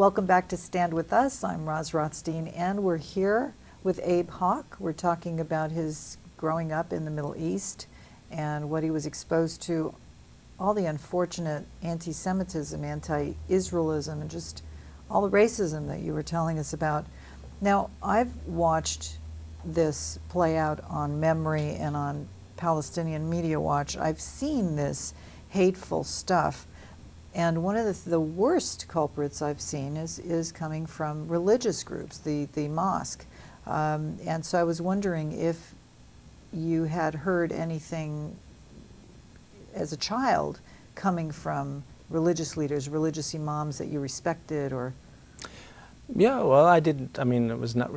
Welcome back to Stand With Us. I'm Roz Rothstein, and we're here with AbeHaak. We're talking about his growing up in the Middle East and what he was exposed to, all the unfortunate anti-Semitism, anti-Israelism, and just all the racism that you were telling us about. Now, I've watched this play out on Memory and on Palestinian Media Watch. I've seen this hateful stuff. And one of the worst culprits I've seen is coming from religious groups, the mosque. And so I was wondering if you had heard anything as a child coming from religious leaders, religious imams that you respected, or? Yeah, well, I didn't. I mean, it was not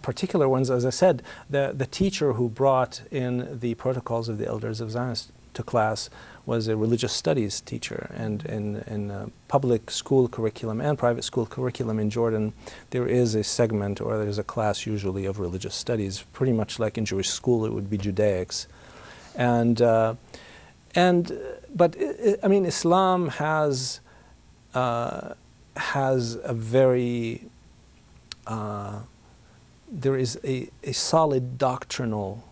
particular ones. As I said, the teacher who brought in the protocols of the Elders of Zionist to class was a religious studies teacher, and in public school curriculum and private school curriculum in Jordan, there is a segment, or there's a class usually, of religious studies, pretty much like in Jewish school it would be Judaics. But I mean, Islam has a very, there is a solid doctrinal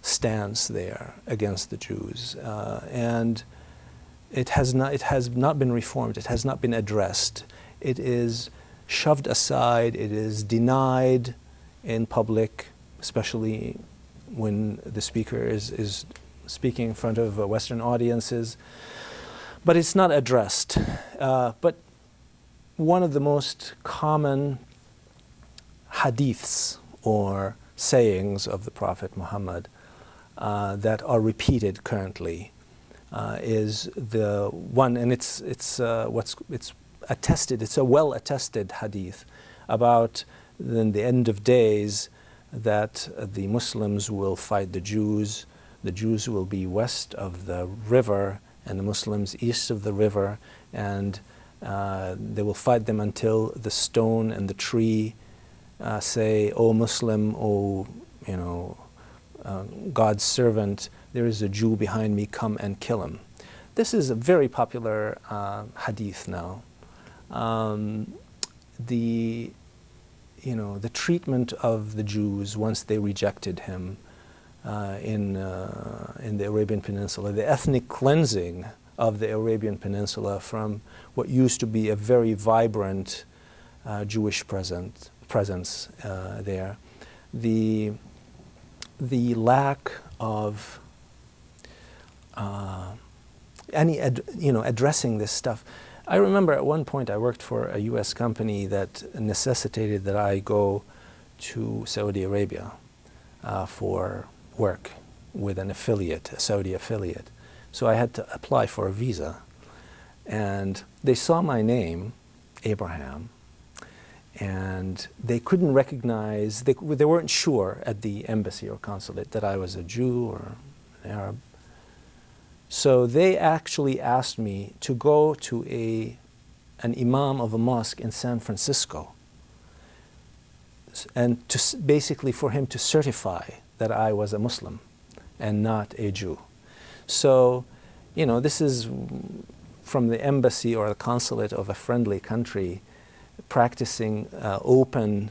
stance there against the Jews, and it has not been reformed. It has not been addressed. It is shoved aside. It is denied in public, especially when the speaker is speaking in front of Western audiences. But it's not addressed. But one of the most common hadiths or sayings of the Prophet Muhammad that are repeated currently is the one, and it's attested. It's a well-attested hadith about in the end of days that the Muslims will fight the Jews. The Jews will be west of the river, and the Muslims east of the river, and they will fight them until the stone and the tree say, "O Muslim, O God's servant, there is a Jew behind me, come and kill him." This is a very popular hadith now. The treatment of the Jews once they rejected him in the Arabian Peninsula, the ethnic cleansing of the Arabian Peninsula from what used to be a very vibrant Jewish presence there. The lack of addressing this stuff. I remember at one point I worked for a U.S. company that necessitated that I go to Saudi Arabia for work with an affiliate, a Saudi affiliate. So I had to apply for a visa, and they saw my name, Abraham, and they couldn't recognize, they weren't sure at the embassy or consulate that I was a Jew or an Arab. So they actually asked me to go to an imam of a mosque in San Francisco, and basically for him to certify that I was a Muslim and not a Jew. So, this is from the embassy or the consulate of a friendly country, practicing open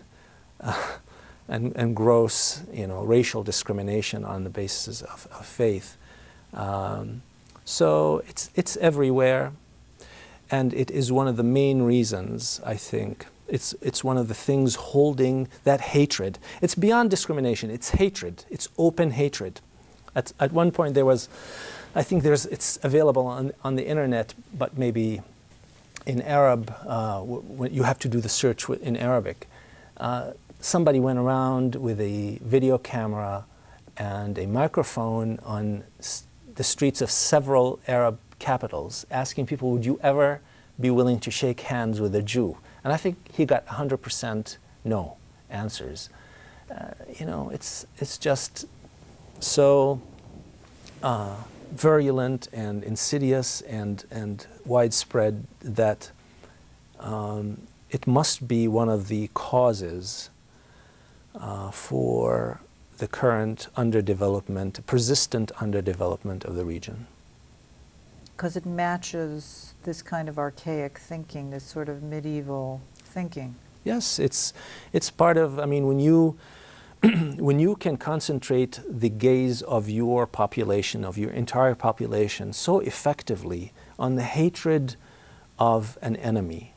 and gross, racial discrimination on the basis of faith. So it's everywhere, and it is one of the main reasons, I think. It's one of the things holding that hatred. It's beyond discrimination. It's hatred. It's open hatred. At one point there was, I think it's available on the internet, but maybe in Arab, when you have to do the search in Arabic. Somebody went around with a video camera and a microphone on the streets of several Arab capitals, asking people, would you ever be willing to shake hands with a Jew? And I think he got 100% no answers. It's just so virulent and insidious and widespread that it must be one of the causes for the current persistent underdevelopment of the region. Because it matches this kind of archaic thinking, this sort of medieval thinking. Yes, it's part of, I mean, when you when you can concentrate the gaze of your population, of your entire population, so effectively on the hatred of an enemy,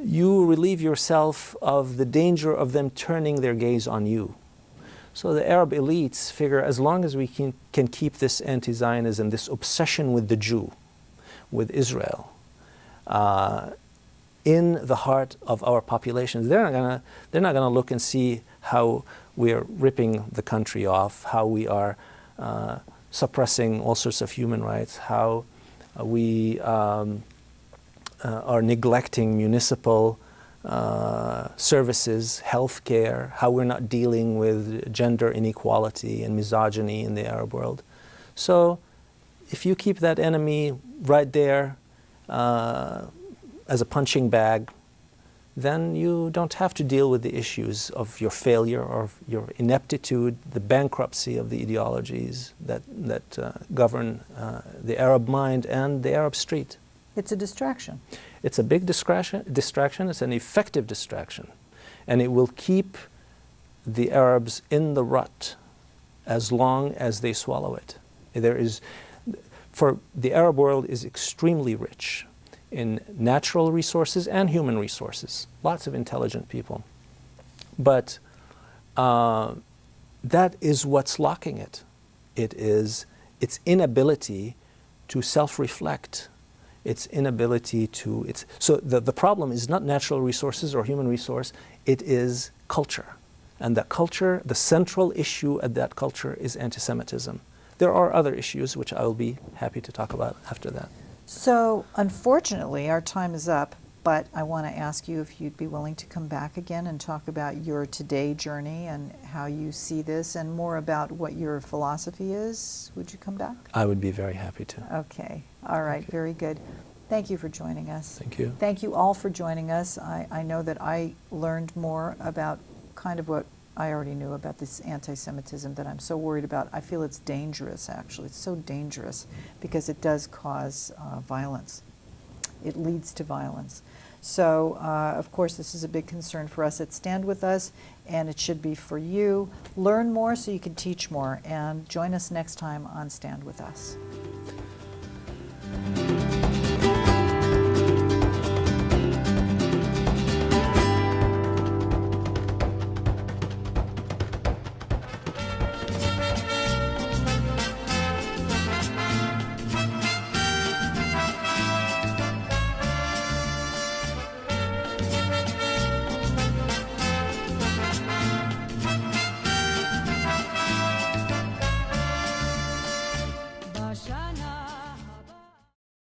you relieve yourself of the danger of them turning their gaze on you. So the Arab elites figure, as long as we can keep this anti-Zionism, this obsession with the Jew, with Israel, in the heart of our populations, they're not gonna look and see how we are ripping the country off, how we are suppressing all sorts of human rights, how we are neglecting municipal services, healthcare, how we're not dealing with gender inequality and misogyny in the Arab world. So if you keep that enemy right there as a punching bag, then you don't have to deal with the issues of your failure or your ineptitude, the bankruptcy of the ideologies that govern the Arab mind and the Arab street. It's a distraction. It's a big distraction. It's an effective distraction. And it will keep the Arabs in the rut as long as they swallow it. For the Arab world is extremely rich in natural resources and human resources, lots of intelligent people. But that is what's locking it. It is its inability to self-reflect, its inability to, so the problem is not natural resources or human resource, it is culture. And that culture, the central issue at that culture is anti-Semitism. There are other issues which I will be happy to talk about after that. So, unfortunately, our time is up, but I want to ask you if you'd be willing to come back again and talk about your today journey and how you see this and more about what your philosophy is. Would you come back? I would be very happy to. Okay. All right. Very good. Thank you for joining us. Thank you. Thank you all for joining us. I know that I learned more about kind of what I already knew about this anti-Semitism that I'm so worried about. I feel it's dangerous, actually. It's so dangerous because it does cause violence. It leads to violence. So, of course, this is a big concern for us at Stand With Us, and it should be for you. Learn more so you can teach more, and join us next time on Stand With Us.